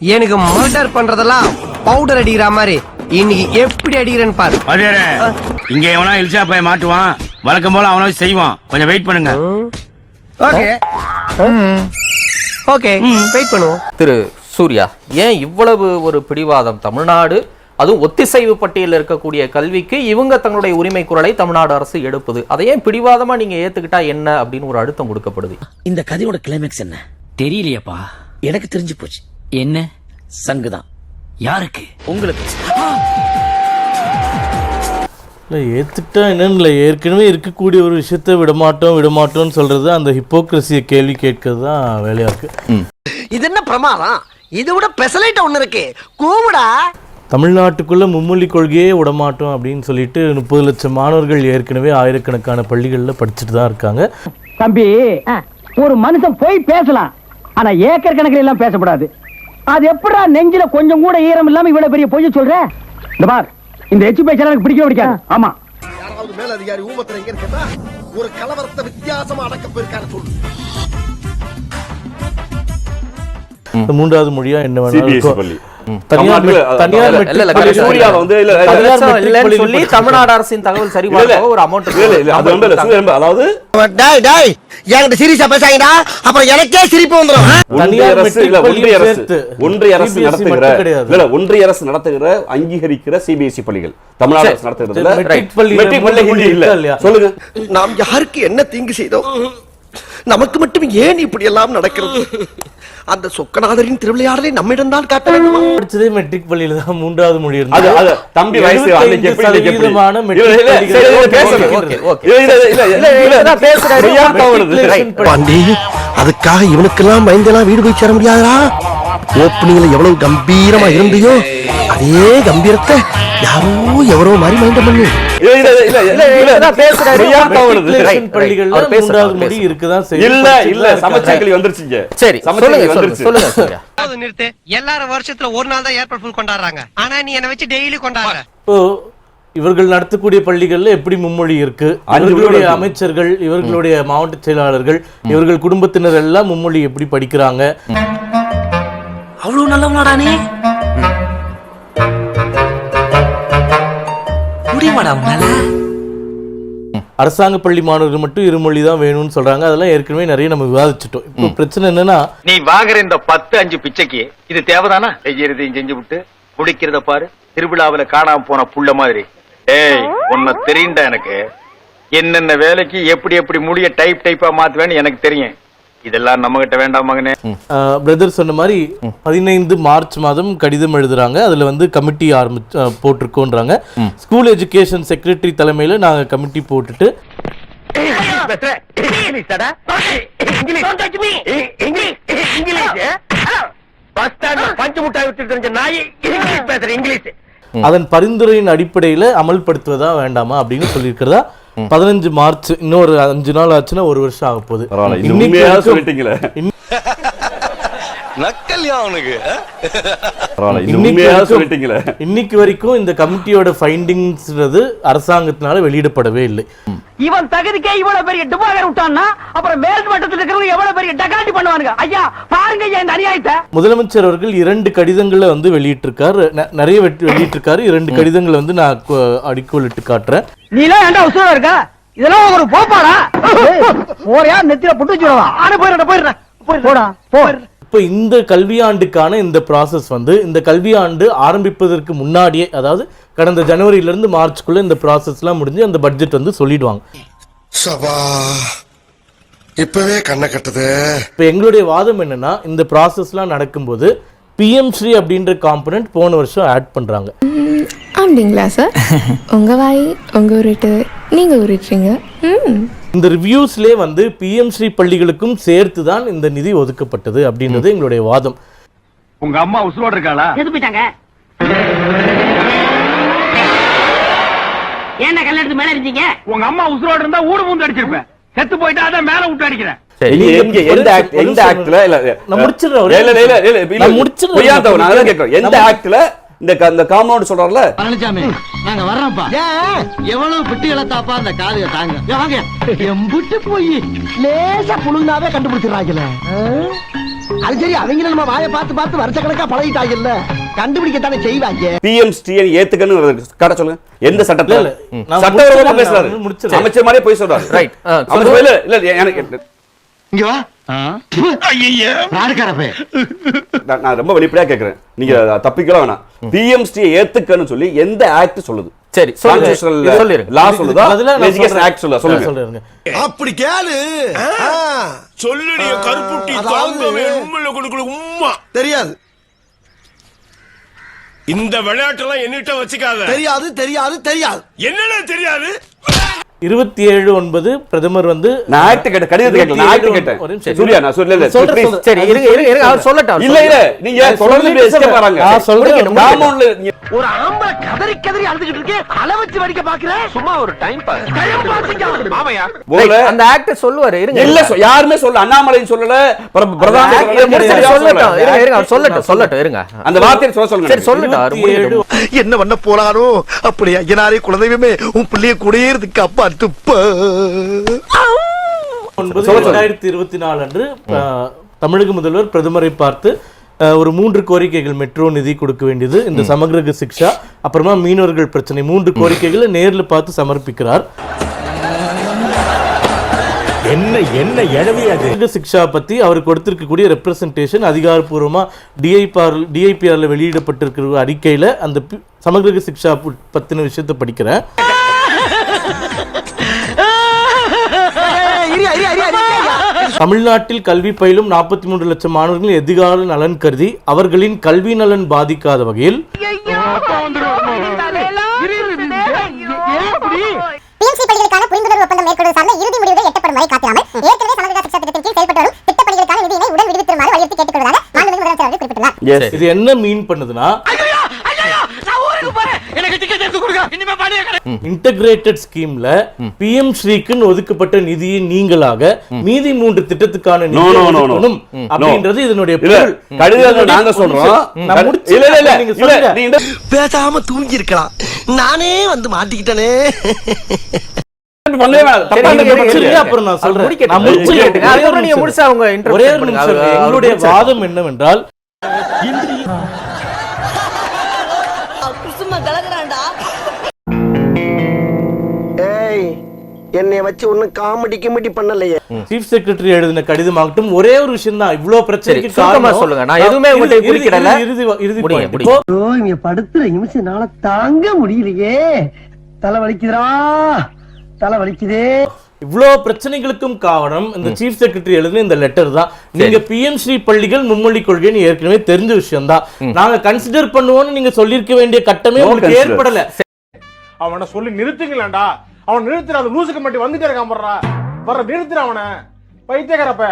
எனக்கு மர்டர் பண்றதெல்லாம் பவுடர் அடிக்கிற மாதிரி இன்னைக்கு எப்படி அடிக்கிறேன்னு பாரு. இங்க எவனா இல்சா போய் மாட்டுவான், வழக்கம் போல அவனாவது செய்வான். கொஞ்சம் வெயிட் பண்ணுங்க. ஓகே ஓகே வெயிட் பண்ணுவோம். திரு சூர்யா, ஏன் இவ்வளவு ஒரு பிடிவாதம்? தமிழ்நாடு அதுவும் ஒத்திசைவு பட்டியலில் இருக்கக்கூடிய கல்விக்கு இவங்க தங்களுடைய உரிமை குரலை தமிழ்நாடு அரசு எடுப்புது. அதை ஏன் பிடிவாதமா நீங்க ஏத்துக்கிட்டா என்ன அப்படின்னு ஒரு அழுத்தம் கொடுக்கப்படுது? இந்த கதையோட கிளைமேக்ஸ் என்ன தெரியலையப்பா. எனக்கு தெரிஞ்சு போச்சு. என்ன? சங்குதான். யாருக்கு? உங்களுக்கு. ஏத்துக்கிட்டா என்னன்னு ஏற்கனவே இருக்கக்கூடிய ஒரு விஷயத்த விடமாட்டோம்னு சொல்றது அந்த ஹிப்போக்ரசியை கேள்வி கேட்கறது தான் வேலையா இருக்கு. இது என்ன பிரமாதம்? இதை விட பெசலைட் ஒண்ணு இருக்கு, கூவுடா. தமிழ்நாட்டுக்குள்ள மும்மொழி கொள்கையே விடமாட்டோம் அப்படின்னு சொல்லிட்டு 30 லட்சம் மாணவர்கள் ஏற்கனவே ஆயிரக்கணக்கான பள்ளிகளில் படிச்சுட்டு தான் இருக்காங்க. தம்பி, ஒரு மனுஷன் போய் பேசலாம், ஆனா ஏக்கர் கணக்கில் எல்லாம் பேசக்கூடாது. அது எப்படா நெஞ்சில கொஞ்சம் கூட ஈரம் இல்லாம இவ்வளவு பெரிய பொய்ய சொல்ற? இந்த பார், இந்த எஜுகேஷன் எனக்கு பிடிக்காது. ஆமா, யாராவது மேல அதிகாரி ஊமத்துல எங்க இருக்கா? ஒரு கலவரத்தை வித்தியாசமா அடக்க போயிருக்காரு சொல்லு. மூன்றாவது மொழியா என்ன வேணாலும் தமிழ்நாடு அரசின் தகவல் சரிபார்க்க ஒரு அமௌண்ட் சீரியஸா பேசாங்கடா, அப்புறம் எனக்கே சிரிப்பு வந்துடும். ஒன்றிய அரசு நடத்துகிற அங்கீகரிக்கிற சிபிஎஸ்இ பள்ளிகள் தமிழ்நாடு அரசு நடத்துகிறது. சொல்லுங்க, நாம் யாருக்கு என்ன தீங்கு செய்தோம்? நமக்கு மட்டும் ஏன் இப்படி எல்லாம் நடக்கிறது? அந்த சொக்கநாதரின் திருவிளையாடலை நம்மிடம் தான் காட்ட வேண்டுமா? படிச்சதே மெட்ரிக் பள்ளியில தான். மூன்றாவது மொழி இருந்தது. தம்பி வயசு அதுக்காக இவனுக்கெல்லாம் பயந்தெல்லாம் வீடு போய் சேர முடியாதா? ஓப்பனிங்ல எவ்வளவு கம்பீரமா இருந்தியோ அதே கம்பீரத்தை யாரோ எவரோ மாதிரி மைண்டம் பண்ணு. எல்லாரும் வருஷத்துல ஒரு நாள் தான் ஏப்ரல் ஃபுல் கொண்டாடுறாங்க, ஆனா நீ என்ன வச்சு டெய்லி கொண்டாடுற. இவர்கள் நடத்தக்கூடிய பள்ளிகள்ல எப்படி மும்மொழி இருக்கு? இவர்களுடைய அமைச்சர்கள், இவர்களுடைய மாவட்ட செயலாளர்கள், இவர்கள் குடும்பத்தினர் எல்லாம் மும்மொழி எப்படி படிக்கிறாங்க? அவ்வளவு நல்லவனாடானே. அரசாங்க பள்ளி மாணவர்கள் மட்டும் இருமொழி தான் வேணும்னு சொல்றாங்க. அதெல்லாம் ஏற்கனவே நிறைய நம்ம விவாதிச்சுட்டோம். இப்போ பிரச்சனை என்னன்னா, நீ வாங்குற இந்த 10-5 பிச்சைக்கு இது தேவைதானா? செய்யறதையும் செஞ்சு விட்டு முடிக்கிறத பாரு, திருவிழாவில காணாம போன புள்ள மாதிரி. ஏய், உன்னை தெரியுண்டா எனக்கு. என்னென்ன வேலைக்கு எப்படி எப்படி முடிய டைப்பா மாத்துவேன்னு எனக்கு தெரியும். இதெல்லாம் நம்ம கிட்ட வேண்டாம் மகனே. பிரதர் சொன்ன மாதிரி 15 மார்ச் மாதம் கடிதம் எழுதுறாங்க. அதுல வந்து கமிட்டி போட்டிருக்கோன்றாங்க. ஸ்கூல் எஜுகேஷன் செக்ரட்டரி தலைமையில நாங்க கமிட்டி போட்டுட்டு அதன் பரிந்துரையின் அடிப்படையில அமல்படுத்துவதா வேண்டாமா அப்படின்னு சொல்லியிருக்கிறதா. 15 மார்ச், இன்னொரு 5 நாள் ஆச்சுன்னா 1 வருஷம் ஆக போகுது. இன்னைக்கு வரைக்கும் இந்த கமிட்டியோட ஃபைண்டிங்ஸ் அரசாங்கத்தினால வெளியிடப்படவே இல்லை. இவன் தகுதிக்கே இவ்வளவு பெரிய டிபாகர் விட்டான்னா அப்புறம் மேல் மட்டத்தில் இருக்கிறவங்க எவ்வளவு பெரிய டகாட்டி பண்ணுவானுங்க. ஐயா பாருங்க இந்த அநியாயத்தை. முதலமைச்சர் அவர்கள் 2 கடிதங்களை வந்து வெளியிட்டிருக்காரு, நிறைய வெளியிட்டிருக்காரு. 2 கடிதங்களை வந்து நான் அடிக்கோலிட்டு காட்டுறேன். நீலாம் ஏன்டா உசுரா இருக்க? இதெல்லாம் ஒரு போப்பாடா. போறியா நெத்தில புட்டு வச்சுடுவா. ஆனா போயிடுறேன் போடா போ. இப்போ இந்த கல்வியாண்டுக்கான இந்த ப்ராசஸ் வந்து இந்த கல்வியாண்டு ஆரம்பிப்பதற்கு முன்னாடியே, அதாவது கடந்த ஜனவரியிலிருந்து மார்ச்சுக்குள்ள இந்த ப்ராசஸ்லாம் முடிஞ்சு அந்த பட்ஜெட் வந்து சொல்லிடுவாங்க. இப்பவே கண்ணை கட்டுது. இப்போ எங்களுடைய வாதம் என்னன்னா, இந்த ப்ராசஸ்லாம் நடக்கும்போது PM ஸ்ரீ அப்படின்ற காம்பனன்ட் போன வருஷம் ஆட் பண்றாங்க. அப்படிங்களா சார்? உங்க வாய் உங்க உருட்டு, நீங்க உருட்டுறீங்க. இந்த ரிவ்யூஸ்லேயே வந்து PM ஸ்ரீ பள்ளிகளுக்கும் சேர்த்து தான் இந்த நிதி ஒதுக்கப்பட்டது அப்படின்றது எங்களுடைய வாதம். உங்க அம்மா உசுரோடு இருக்காளா? எது போயிட்டாங்க? என்ன கல்யாணத்துக்கு மேல இருந்தீங்க? உங்க அம்மா உசுரோடு இருந்தா ஊடு பூந்து அடிச்சிருப்பேன். செத்து போயிட்டா அதான் மேல விட்டு அடிக்கிறேன். இந்த காம்பவுண்ட் சொல்றாருல, பழனிசாமி நாங்க வர்றோம்ப்பா. எவ்வளவு பிட்டுகளை தாப்பா அந்த காதுக தாங்க. வாங்க எம்புட்டு போய் லேசா புழுந்தாவே கண்டுபிடிச்சிடறாங்கல. அது சரி, அவங்க நம்ம வாயை பார்த்து பார்த்து வருஷக்கணக்கா பழகிட்டாங்கல்ல, கண்டுபிடிக்கத்தானே செய்வாங்க. பிஎம்ஸ்டியை ஏத்துக்கன்னு கடை சொல்லுங்க. எந்த சட்டத்துல? இல்ல, நான் சட்டவிரோதமா பேசுறாரு. முடிச்சிடுறேன். அமைச்சர் மாதிரியே போய் சொல்றாரு. ரைட் அவர் போய் இல்ல எனக்கு இங்க வா. ஐயய்ய ராடுகாரப்பே. நான் ரொம்ப வெளிப்படையா கேக்குறேன். நீங்க தப்பிக்கலாம் வேணாம். பிஎம்ஸ்டியை ஏத்துக்கன்னு சொல்லி எந்த ஆக்ட் சொல்லுது? சரி சொல்லிருங்க. லா சொல்லுதா? அதுல நான் எஜுகேஷன் ஆக்ட் சொல்லுங்க. சொல்றேங்க. அப்படி கேளு. சொல்லுடிய கருப்புட்டி தாங்கவே உம்முல கொடுக்குற உம்மா தெரியாது. இந்த விளையாட்டெல்லாம் என்னிட்ட வச்சுக்காத. தெரியாது தெரியாது தெரியாது. என்னடா தெரியாது? 27/9 பிரதமர் வந்து நான் ஆக்ட் கேட்ட கடிதத்தை கேட்கல. நான் ஆக்ட் கேட்டேன். சூர்யா நான் சொல்லல. சரி இருங்க அவர் சொல்லட்டும். இல்ல நீங்க தொடர்ந்து பேசிட்டே பாருங்க. நான் சொல்றேன். காம்பவுண்ட்ல ஒரு ஆம்பளை கதறி கதறி அழுதுகிட்டு இருக்கே, அள வச்சு வடிக்க பாக்குறேன். சும்மா ஒரு டைம் பாஸ். டைம் பாஸ்ங்க மாமையா. போல அந்த ஆக்ட் சொல்லுவாரு. இருங்க. இல்ல யாருமே சொல்ல. அண்ணாமலையும் சொல்லல. பிரதமர் சொல்லட்டும். இருங்க அவர் சொல்லட்டும். இருங்க. அந்த வார்த்தையை சொல்லுங்க. சரி சொல்லட்டும். என்ன பண்ண போறானோ அப்படியே ஐயனாரே குலதெய்வமே உன் பிள்ளைய குடியேறதுக்கு அப்பா துப்ப. 2024 அன்று தமிழக முதல்வர் பிரதமரை பார்த்து ஒரு 3 கோரிக்கைகள், மெட்ரோ நிதி கொடுக்க வேண்டியது, இந்த சமகிரக சிக்ஷா, அப்புறமா மீனவர்கள் பிரச்சனை, 3 கோரிக்கைகளை நேர்ல பார்த்து சமர்ப்பிக்கிறார். என்ன எழுதியது சிக்ஷா பத்தி அவர் கொடுத்திருக்கக்கூடிய ரெப்ரசன்டேஷன் அதிகாரப்பூர்வமா டிஐபிஆர்ல வெளியிடப்பட்டிருக்கிற அறிக்கையில அந்த சமகிரக சிக்ஷா பத்தின விஷயத்தை படிக்கிறேன். தமிழ்நாட்டில் கல்வி பயிலும் 43 லட்சம் மாணவர்கள் எதிர்கால நலன் கருதி அவர்களின் கல்வி நலன் பாதிக்காத வகையில் பள்ளிகளுக்கான புரிந்துணர்வு ஒப்பந்தம் மேற்கொள்வது சார்ந்த இறுதி முடிவுகள் எட்டப்படும் வரை காத்திராமல் ஏற்கனவே சமகிர சிக்ஷா திட்டத்தின் கீழ் செயல்பட்டு வரும் திட்ட பணிகளுக்கான நிதியினை உடன் விடுவித்துமாறு வலியுறுத்தி கேட்டுக்கொள்வதாக மாண்புமிகு முதலமைச்சர் அவர்கள் குறிப்பிட்டுள்ளார். இது என்ன மீன் பண்ணுதுன்னா, இன்டகிரேட்டட் ஸ்கீம்ல பிஎம் ஸ்ரீக்குன்னு ஒதுக்கப்பட்ட நிதியை நீங்களாக மீதி 3 திட்டத்துக்கான நிதி ஒதுக்கணும் அப்படின்றது இதனுடைய பொருள். கடிதங்கள் நாங்க சொல்றோம். பேசாம தூங்கி இருக்கலாம். நானே வந்து மாட்டிக்கிட்டனே. அப்புறம் நான் சொல்றேன். ஒரே ஒரு நிமிஷம். எங்களுடைய வாதம் என்னவென்றால், என்னை வச்சு ஒன்னும் காமெடி பண்ணலையே. சீஃப் செக்ரட்டரி எழுதின கடிதமாகட்டும் ஒரே ஒரு விஷயம் தான். இவ்வளவு பிரச்சனைக்கு சொல்லுங்க. நான் எதுவுமே உங்கள்ட்ட குறிக்கிடல. இங்க படுத்துற நிமிஷம்னால தாங்க முடியலையே. தலை வலிக்குதே. இவ்வளவு பிரச்சனைகளுக்கும் காரணம் இந்த சீஃப் செக்ரட்டரி எழுதின இந்த லெட்டர் தான். நீங்க பிஎம் ஸ்ரீ பள்ளிகள் மும்மொழி கொள்கைன்னு ஏற்கனவே தெரிஞ்ச விஷயம் தான். நாங்க கன்சிடர் பண்ணுவோம்னு நீங்க சொல்லிருக்க வேண்டிய கட்டமே உங்களுக்கு ஏற்படல. அவனை சொல்லி நிறுத்துங்களேன்டா. அவன் நிறுத்துற அந்த லூசுக்கு மட்டும் வந்துட்டே இருக்கான். வர்ற நிறுத்துற அவனை. பைத்தியக்காரப்ப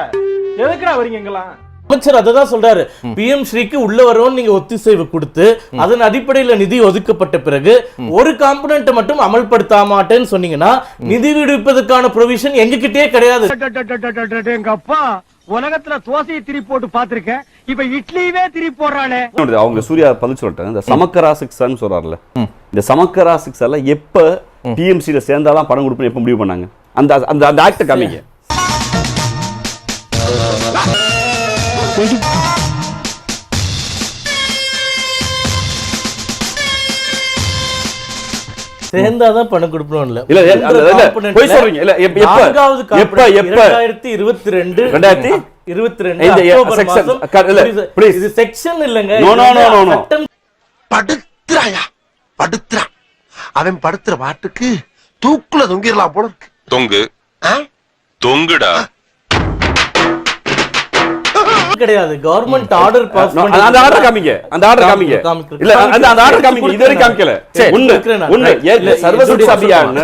எதுக்குடா வரீங்க எங்கெல்லாம்? அமைச்சர் அததான் சொல்றாரு. பிஎம் ஸ்ரீக்கு உள்ள வரவும் நீங்க ஒத்திசைவு கொடுத்து அதன் அடிப்படையில நிதி ஒதுக்கப்பட்ட பிறகு ஒரு காம்பனன்ட் மட்டும் அமல்படுத்த மாட்டேன்னு சொன்னீங்கன்னா நிதி விடுவிப்பதற்கான ப்ரொவிஷன் எங்ககிட்டயே கிடையாது. எங்க அப்பா உலகத்துல தோசையை திருப்பி போட்டு பாத்திருக்கேன், இப்ப இட்லியவே திருப்பி போடுறானே. அவங்க சூர்யா பதில் சொல்லிட்டேன். இந்த சமக்கரா சிக்ஸான்னு சொல்றாருல, இந்த சமக்கரா சிக்ஸால எப்ப பிஎம்சில சேர்ந்தாதான் பணம் கொடுப்பேன்னு எப்ப முடிவு பண்ணாங்க? அந்த அந்த ஆக்ட் காமிங்க. சேர்ந்தாதான் பணம் கொடுக்கணும் இல்ல. போய் சொல்றீங்க. இல்ல எப்ப 2022 இது செக்ஷன் இல்லங்க. படுத்துறான். அவன் படுத்துற பாட்டுக்கு தூக்குல தொங்கிரலாம் போல இருக்கு. தொங்குடா கிடையாது. கவர்மெண்ட் ஆர்டர் பாஸ் பண்ணி அந்த ஆர்டர் காமிங்க. அந்த ஆர்டர் காமிங்க. இல்ல அந்த ஆர்டர் காமிங்க. இதுவரை காமிக்கல. ஒண்ணு சர்வசிக்ஷா அபியான்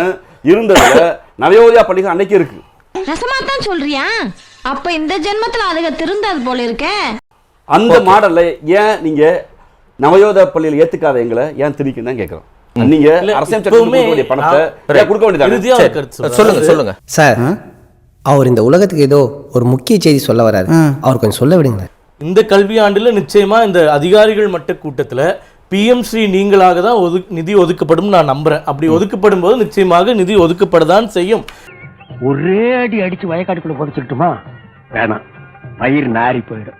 இருந்ததுல நவயோதயா பள்ளிகள் அன்னைக்கு இருக்கு. ரசமா தான் சொல்றியா? அப்ப இந்த ஜென்மத்துல அதுக திருந்தாது போல இருக்கே. அந்த மாடல்ல ஏன் நீங்க நவயோதயா பள்ளியில் ஏத்துக்காத எங்களை ஏன் திரிக்குன்னு தான் கேக்குறோம். நீங்க அரசியல் சட்டத்துக்கு பணத்தை கொடுக்க வேண்டியது. சொல்லுங்க சார். அவர் இந்த உலகத்துக்கு ஏதோ ஒரு முக்கிய செய்தி சொல்ல வராரு. அவர் கொஞ்சம் சொல்ல விடுங்க. இந்த கல்வி ஆண்டுல நிச்சயமா இந்த அதிகாரிகள் மட்ட கூட்டத்துல பிஎம் ஸ்ரீ நீங்களாக தான் நிதி ஒதுக்கப்படும் நான் நம்புறேன். அப்படி ஒதுக்கப்படும் போது நிச்சயமாக நிதி ஒதுக்கப்படதான் செய்யும். ஒரே அடி அடிச்சு வயக்காட்டுக்குள்ள புதைச்சுக்கிட்டுமா? வேணாம். பயிர் நாரி போயிடும்.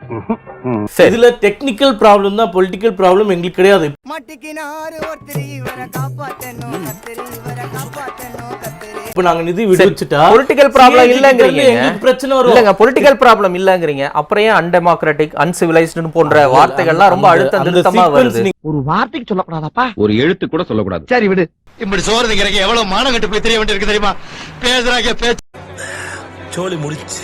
இதுல டெக்னிக்கல் ப்ராப்ளம் தான், பொலிட்டிக்கல் ப்ராப்ளம் எங்களுக்கு கிடையாது. இப்ப நாங்க நிதி விடுவிச்சுட்டா பொலிட்டிக்கல் ப்ராப்ளம் இல்லங்கறீங்க, எங்களுக்கு பிரச்சனை வரும். இல்லங்க பொலிட்டிக்கல் ப்ராப்ளம் இல்லங்கறீங்க, அப்புறம் ஏன் அன்டெமோக்ராட்டிக், அன்சிவிலைஸ்டு போன்ற வார்த்தைகள்லாம் ரொம்ப அழுத்தம் திருத்தமா வருது? ஒரு வார்த்தைக்கு சொல்லக்கூடாதாப்பா, ஒரு எழுத்து கூட சொல்லக்கூடாது. சரி விடு. இப்படி சோறு திங்கிறக்கு எவ்வளவு மானம் கட்டு போய் தெரிய வேண்டியிருக்கு தெரியுமா? பேசுறாங்க பேச்சு சோலி முடிச்சு